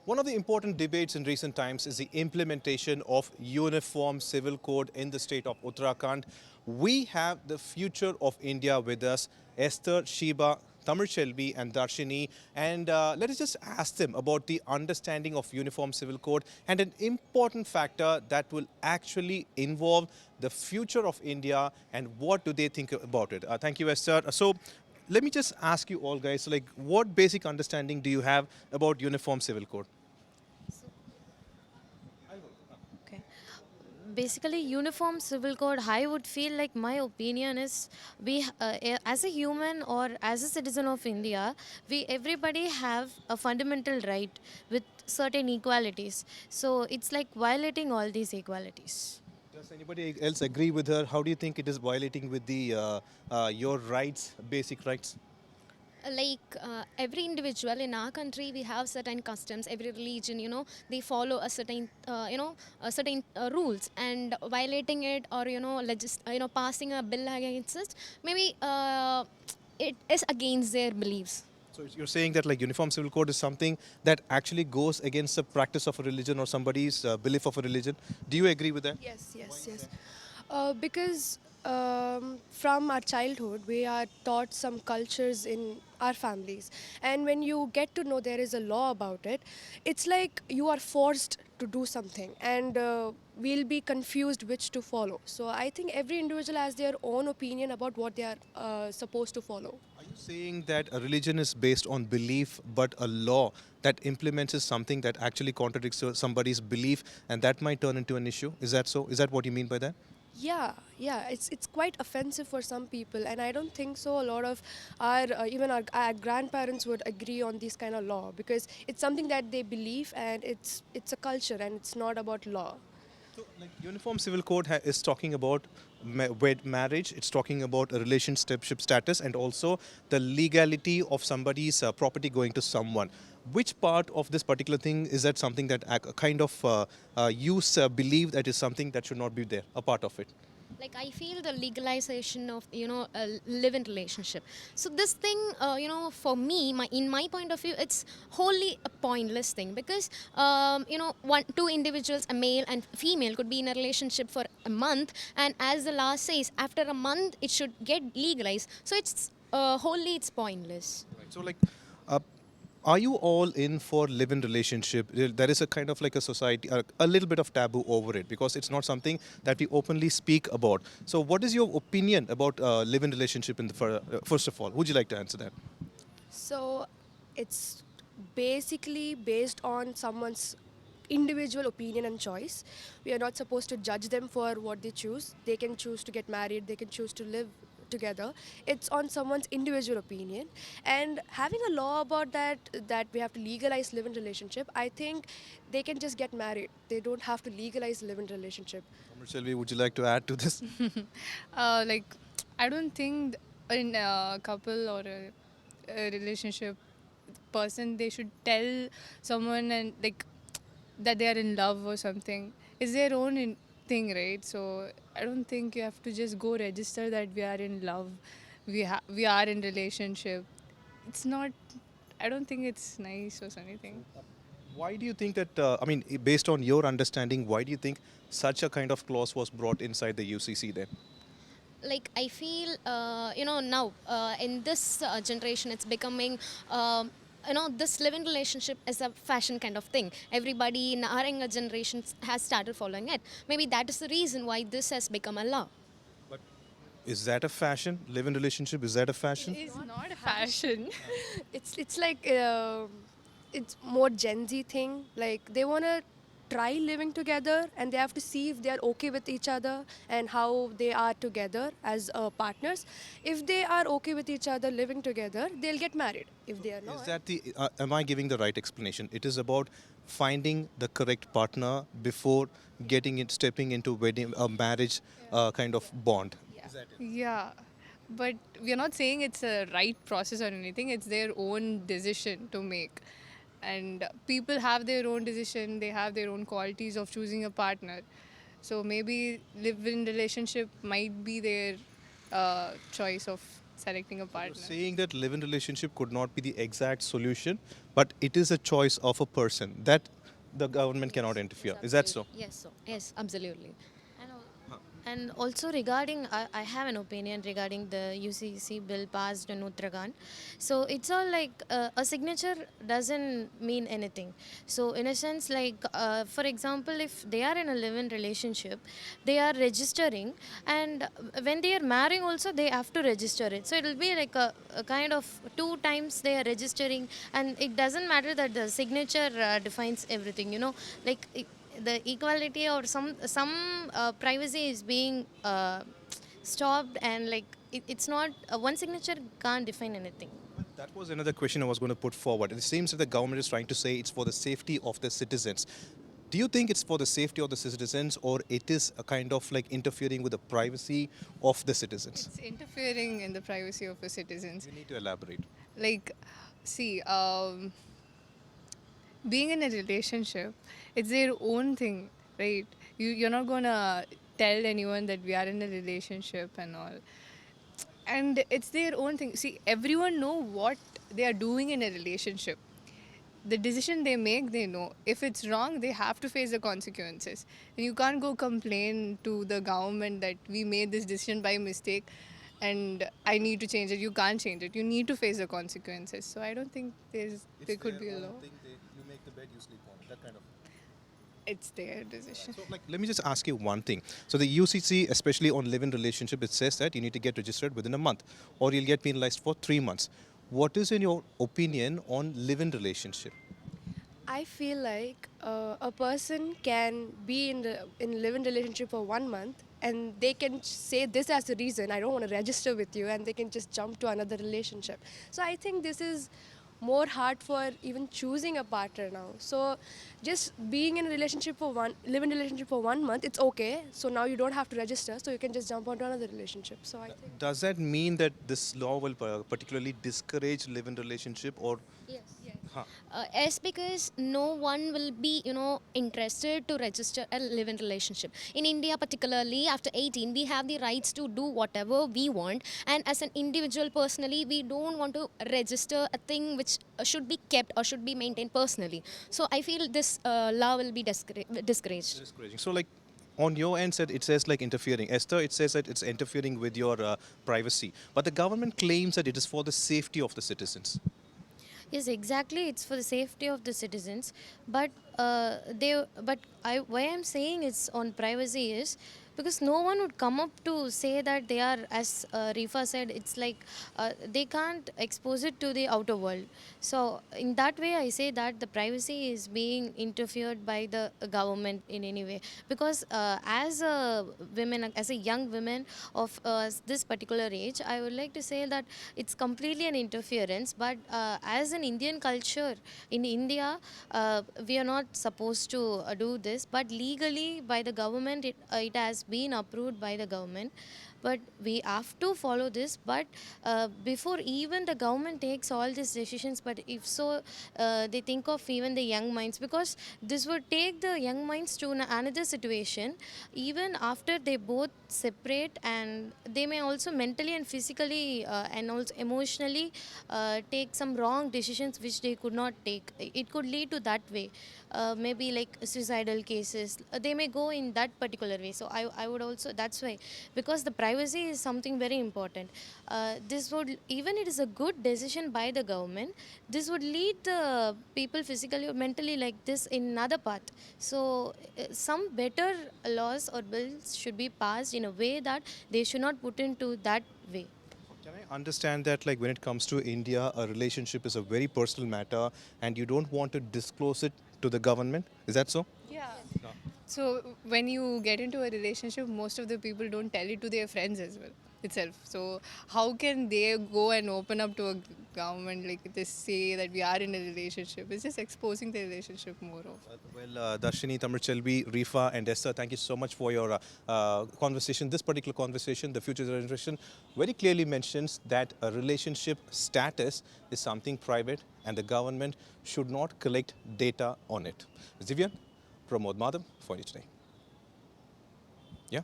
One of the important debates in recent times is the implementation of uniform civil code in the state of Uttarakhand. We have the future of India with us, Esther, Shiba, Tamil Shelby and Darshini, and let us just ask them about the understanding of uniform civil code and an important factor that will actually involve the future of India and what do they think about it. Thank you, Esther. So let me just ask you all guys, like what basic understanding do you have about uniform civil code? Okay. Basically, uniform civil code, I would feel like my opinion is as a human or as a citizen of India, we everybody have a fundamental right with certain equalities. So it's like violating all these equalities. Does anybody else agree with her? How do you think it is violating with the your rights, basic rights? Every individual in our country, we have certain customs. Every religion, they follow a certain rules, and violating it, or passing a bill against it, maybe it is against their beliefs. So you're saying that like uniform civil code is something that actually goes against the practice of a religion or somebody's belief of a religion. Do you agree with that? Yes. Because from our childhood, we are taught some cultures in our families. And when you get to know there is a law about it, it's like you are forced to do something. And we'll be confused which to follow. So I think every individual has their own opinion about what they are supposed to follow. Are you saying that a religion is based on belief, but a law that implements is something that actually contradicts somebody's belief, and that might turn into an issue? Is that so? Is that what you mean by that? Yeah. It's quite offensive for some people, and I don't think so. A lot of our grandparents would agree on this kind of law because it's something that they believe, and it's a culture, and it's not about law. So, like uniform civil code is talking about wed marriage. It's talking about a relationship status and also the legality of somebody's property going to someone. Which part of this particular thing is that something that kind of you believe that is something that should not be there, a part of it? Like, I feel the legalization of a live-in relationship. So this thing, for me, in my point of view, it's wholly a pointless thing, because two individuals, a male and female, could be in a relationship for a month, and as the law says, after a month it should get legalized. So it's wholly, it's pointless. Right. So, like, uh, are you all in for live-in relationship? There is a kind of like a society, a little bit of taboo over it because it's not something that we openly speak about. So, what is your opinion about live-in relationship in the first of all? Would you like to answer that? So it's basically based on someone's individual opinion and choice. We are not supposed to judge them for what they choose. They can choose to get married, they can choose to live together. It's on someone's individual opinion. And having a law about that we have to legalize live in relationship, I think they can just get married. They don't have to legalize live in relationship. Shelby, would you like to add to this? Like, I don't think in a couple or a relationship person they should tell someone and like that they are in love or something. It's their own thing, right? So I don't think you have to just go register that we are in love, we are in relationship. It's not. I don't think it's nice or anything. Why do you think that, I mean, based on your understanding, why do you think such a kind of clause was brought inside the UCC then? Like, I feel now in this generation, it's becoming this live-in relationship is a fashion kind of thing. Everybody in our younger generation has started following it. Maybe that is the reason why this has become a law. But is that a fashion? Live in relationship, is that a fashion? It's not a fashion. It's like it's more Gen Z thing. Like they wanna try living together, and they have to see if they are okay with each other and how they are together as partners. If they are okay with each other living together, they'll get married. If they are Is not, that the, am I giving the right explanation? It is about finding the correct partner before getting it, stepping into wedding, a marriage kind of bond. yeah. Is that it? Yeah, but we are not saying it's a right process or anything. It's their own decision to make. And people have their own decision, they have their own qualities of choosing a partner. So maybe live in relationship might be their choice of selecting a You're partner. saying that live-in relationship could not be the exact solution, but it is a choice of a person that the government cannot interfere. Is that so? Yes, so yes, absolutely. And, and also regarding, I have an opinion regarding the UCC bill passed in Uttarakhand. So it's all like a signature doesn't mean anything. So in a sense, like for example, if they are in a live-in relationship, they are registering, and when they are marrying also they have to register it. So it will be like a kind of two times they are registering, and it doesn't matter that the signature defines everything. Like. The equality or some privacy is being stopped, and like it's not one signature can't define anything. That was another question I was going to put forward. It seems that the government is trying to say it's for the safety of the citizens. Do you think it's for the safety of the citizens, or it is a kind of like interfering with the privacy of the citizens? It's interfering in the privacy of the citizens. You need to elaborate. Like, see, being in a relationship, it's their own thing, right? You're not gonna tell anyone that we are in a relationship and all, and it's their own thing. See, everyone know what they are doing in a relationship. The decision they make, they know. If it's wrong, they have to face the consequences. And you can't go complain to the government that we made this decision by mistake and I need to change it. You can't change it. You need to face the consequences. So I don't think there could be a law. You make the bed, you sleep on it. That kind of. It's their decision. So, like, let me just ask you one thing. So, the UCC, especially on live-in relationship, it says that you need to get registered within a month, or you'll get penalized for 3 months. What is, in your opinion, on live-in relationship? I feel like a person can be in live-in relationship for 1 month, and they can say this as the reason I don't want to register with you, and they can just jump to another relationship. So I think this is more hard for even choosing a partner now. So just being in a relationship for live-in relationship for 1 month, it's okay. So now you don't have to register, so you can just jump onto another relationship. So I think Does that mean that this law will particularly discourage live-in relationship, or? Yes. Huh. Yes, because no one will be, interested to register a live-in relationship. In India, particularly after 18, we have the rights to do whatever we want. And as an individual, personally, we don't want to register a thing which should be kept or should be maintained personally. So I feel this law will be discouraged. Discouraging. So, like, on your end, it says like interfering. Esther, it says that it's interfering with your privacy. But the government claims that it is for the safety of the citizens. Yes, exactly. It's for the safety of the citizens, but why I'm saying it's on privacy is because no one would come up to say that they are, as Rifa said, it's like they can't expose it to the outer world. So in that way, I say that the privacy is being interfered by the government in any way, because as a women, as a young woman of this particular age, I would like to say that it's completely an interference. But as an Indian culture in India, we are not supposed to do this, but legally by the government, it has been approved by the government. But we have to follow this. But before even the government takes all these decisions, but if so, they think of even the young minds, because this would take the young minds to another situation. Even after they both separate, and they may also mentally and physically and also emotionally take some wrong decisions which they could not take. It could lead to that way. Maybe like suicidal cases, they may go in that particular way. So I would also, that's why, because the privacy is something very important. This would, even it is a good decision by the government, this would lead the people physically or mentally like this in another path. So some better laws or bills should be passed in a way that they should not put into that way. Can I understand that, like, when it comes to India, a relationship is a very personal matter and you don't want to disclose it to the government? Is that so? Yeah. So when you get into a relationship, most of the people don't tell it to their friends as well itself. So how can they go and open up to a government like this, say that we are in a relationship? It's just exposing the relationship more of. Well, Darshini, Tamilchelvi, Rifa, and Esther, thank you so much for your conversation. This particular conversation, the future generation, very clearly mentions that a relationship status is something private and the government should not collect data on it. Livein, Pramod Madhav for you today. Yeah.